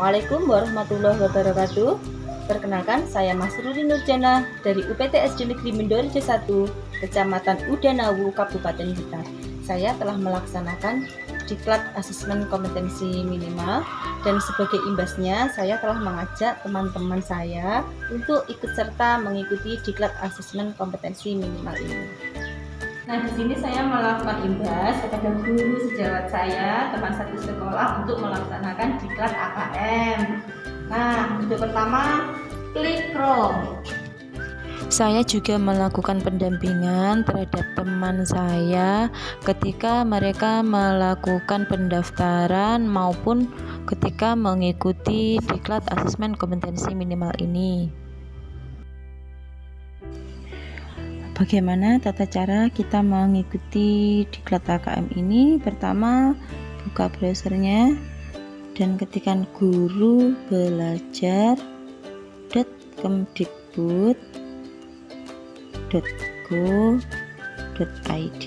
Assalamualaikum warahmatullahi wabarakatuh. Perkenalkan, saya Masruri Nurjana dari UPT SD Negeri Mendorejo 1, Kecamatan Udanawu, Kabupaten Blitar. Saya telah melaksanakan diklat asesmen kompetensi minimal dan sebagai imbasnya saya telah mengajak teman-teman saya untuk ikut serta mengikuti diklat asesmen kompetensi minimal ini. Nah, di sini saya melakukan imbas kepada guru sejawat saya, teman satu sekolah untuk melaksanakan diklat AKM. Nah, untuk pertama, klik Chrome. Saya juga melakukan pendampingan terhadap teman saya ketika mereka melakukan pendaftaran maupun ketika mengikuti diklat asesmen kompetensi minimal ini. Bagaimana tata cara kita mengikuti diklat AKM ini? Pertama, buka browsernya dan ketikkan gurubelajar.kemdikbud.go.id.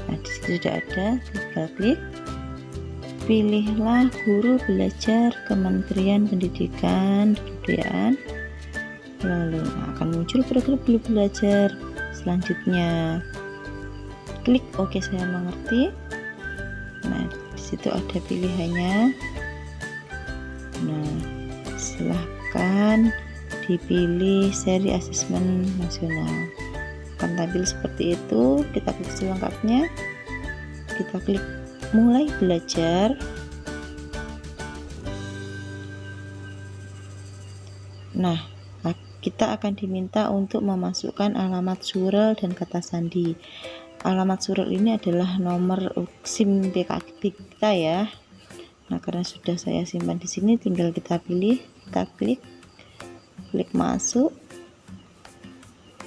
Nah, di situ sudah ada, tinggal klik. Pilihlah Guru Belajar Kementerian Pendidikan dan Kebudayaan. Lalu akan muncul program Guru Belajar selanjutnya. Klik OK, saya mengerti. Nah, di situ ada pilihannya. Nah, silahkan dipilih seri asesmen nasional. Akan tampil seperti itu. Kita klik selengkapnya. Kita klik mulai belajar. Nah, kita akan diminta untuk memasukkan alamat surel dan kata sandi. Alamat surel ini adalah nomor SIM PKB kita ya. Nah, karena sudah saya simpan di sini, tinggal kita pilih, kita klik masuk.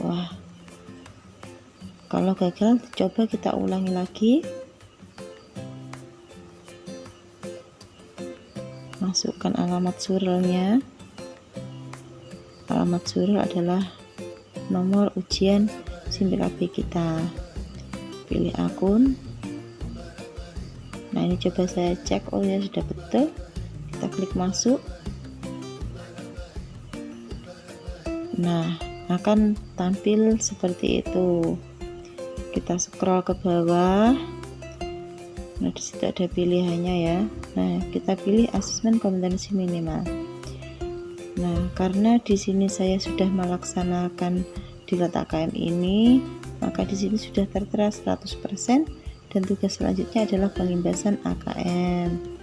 Wah, kalau gagal, coba kita ulangi lagi. Masukkan alamat surelnya. Alamat surel adalah nomor ujian SIM PKB kita. Pilih akun. Nah, ini coba saya cek, oh ya sudah betul. Kita klik masuk. Nah, akan tampil seperti itu. Kita scroll ke bawah. Nah, di situ ada pilihannya ya. Nah, kita pilih asesmen kompetensi minimal. Nah, karena di sini saya sudah melaksanakan diklat AKM ini, maka di sini sudah tertera 100% dan tugas selanjutnya adalah pengimbasan AKM.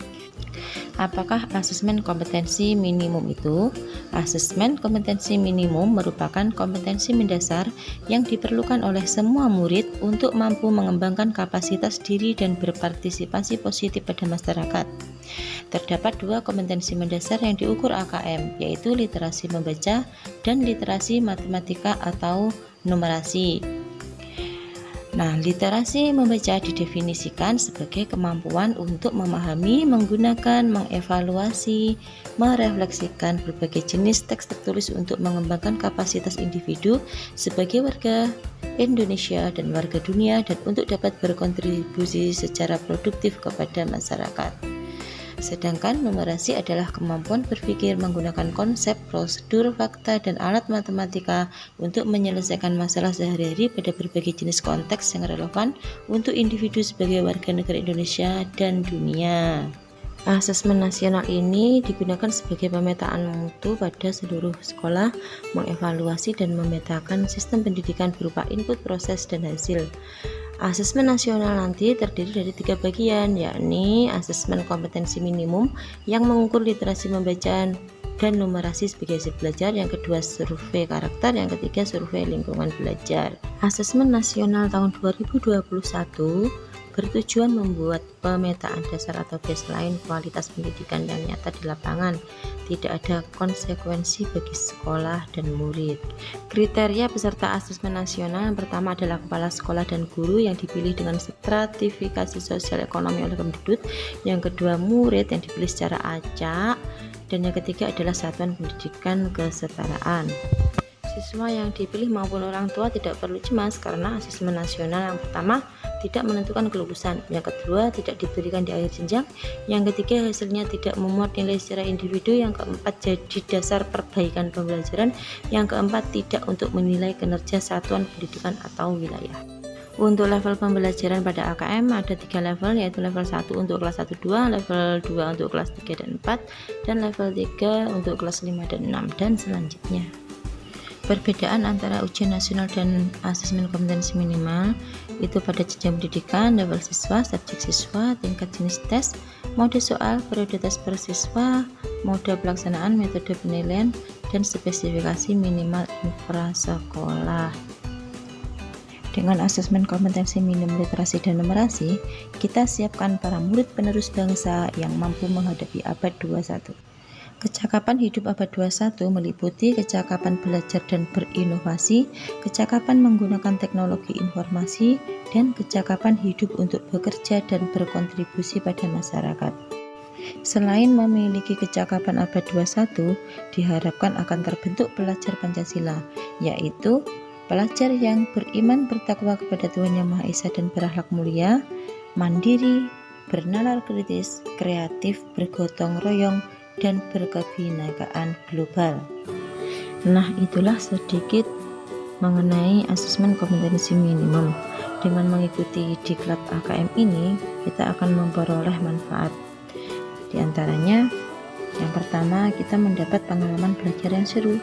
Apakah asesmen kompetensi minimum itu? Asesmen kompetensi minimum merupakan kompetensi mendasar yang diperlukan oleh semua murid untuk mampu mengembangkan kapasitas diri dan berpartisipasi positif pada masyarakat. Terdapat dua kompetensi mendasar yang diukur AKM, yaitu literasi membaca dan literasi matematika atau numerasi. Nah, literasi membaca didefinisikan sebagai kemampuan untuk memahami, menggunakan, mengevaluasi, merefleksikan berbagai jenis teks tertulis untuk mengembangkan kapasitas individu sebagai warga Indonesia dan warga dunia dan untuk dapat berkontribusi secara produktif kepada masyarakat. Sedangkan numerasi adalah kemampuan berpikir menggunakan konsep, prosedur, fakta, dan alat matematika untuk menyelesaikan masalah sehari-hari pada berbagai jenis konteks yang relevan untuk individu sebagai warga negara Indonesia dan dunia. Asesmen nasional ini digunakan sebagai pemetaan mutu pada seluruh sekolah, mengevaluasi dan memetakan sistem pendidikan berupa input, proses, dan hasil. Asesmen nasional nanti terdiri dari 3 bagian, yakni asesmen kompetensi minimum yang mengukur literasi membaca dan numerasi sebagai hasil belajar, yang kedua survei karakter, yang ketiga survei lingkungan belajar. Asesmen nasional tahun 2021 bertujuan membuat pemetaan dasar atau baseline kualitas pendidikan yang nyata di lapangan. Tidak ada konsekuensi bagi sekolah dan murid. Kriteria peserta asesmen nasional yang pertama adalah kepala sekolah dan guru yang dipilih dengan stratifikasi sosial ekonomi oleh Kemdikbud. Yang kedua murid yang dipilih secara acak. Dan yang ketiga adalah satuan pendidikan kesetaraan. Siswa yang dipilih maupun orang tua tidak perlu cemas karena asesmen nasional yang pertama tidak menentukan kelulusan. Yang kedua, tidak diberikan di akhir jenjang. Yang ketiga, hasilnya tidak memuat nilai secara individu. Yang keempat, jadi dasar perbaikan pembelajaran. Yang keempat, tidak untuk menilai kinerja satuan pendidikan atau wilayah. Untuk level pembelajaran pada AKM ada 3 level, yaitu level 1 untuk kelas 1-2, level 2 untuk kelas 3 dan 4, dan level 3 untuk kelas 5 dan 6, dan selanjutnya. Perbedaan antara ujian nasional dan asesmen kompetensi minimal itu pada jenjang pendidikan, level siswa, subjek siswa, tingkat jenis tes, mode soal, prioritas per siswa, mode pelaksanaan, metode penilaian, dan spesifikasi minimal infrasekolah. Dengan asesmen kompetensi minim literasi dan numerasi, kita siapkan para murid penerus bangsa yang mampu menghadapi abad 21. Kecakapan hidup abad 21 meliputi kecakapan belajar dan berinovasi, kecakapan menggunakan teknologi informasi, dan kecakapan hidup untuk bekerja dan berkontribusi pada masyarakat. Selain memiliki kecakapan abad 21, diharapkan akan terbentuk pelajar Pancasila, yaitu pelajar yang beriman bertakwa kepada Tuhan Yang Maha Esa dan berakhlak mulia, mandiri, bernalar kritis, kreatif, bergotong royong, dan berkebinekaan global. Nah, itulah sedikit mengenai asesmen kompetensi minimum. Dengan mengikuti diklat AKM ini, kita akan memperoleh manfaat. Di antaranya, yang pertama, kita mendapat pengalaman belajar yang seru.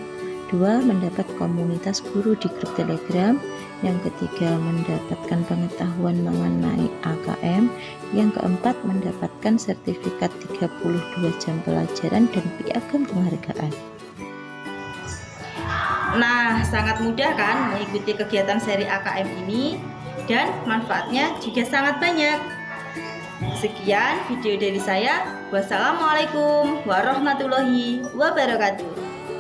2. Mendapat komunitas guru di grup Telegram. Yang ketiga, mendapatkan pengetahuan mengenai AKM. Yang keempat, mendapatkan sertifikat 32 jam pelajaran dan piagam penghargaan. Nah, sangat mudah kan mengikuti kegiatan seri AKM ini, dan manfaatnya juga sangat banyak. Sekian video dari saya. Wassalamualaikum warahmatullahi wabarakatuh.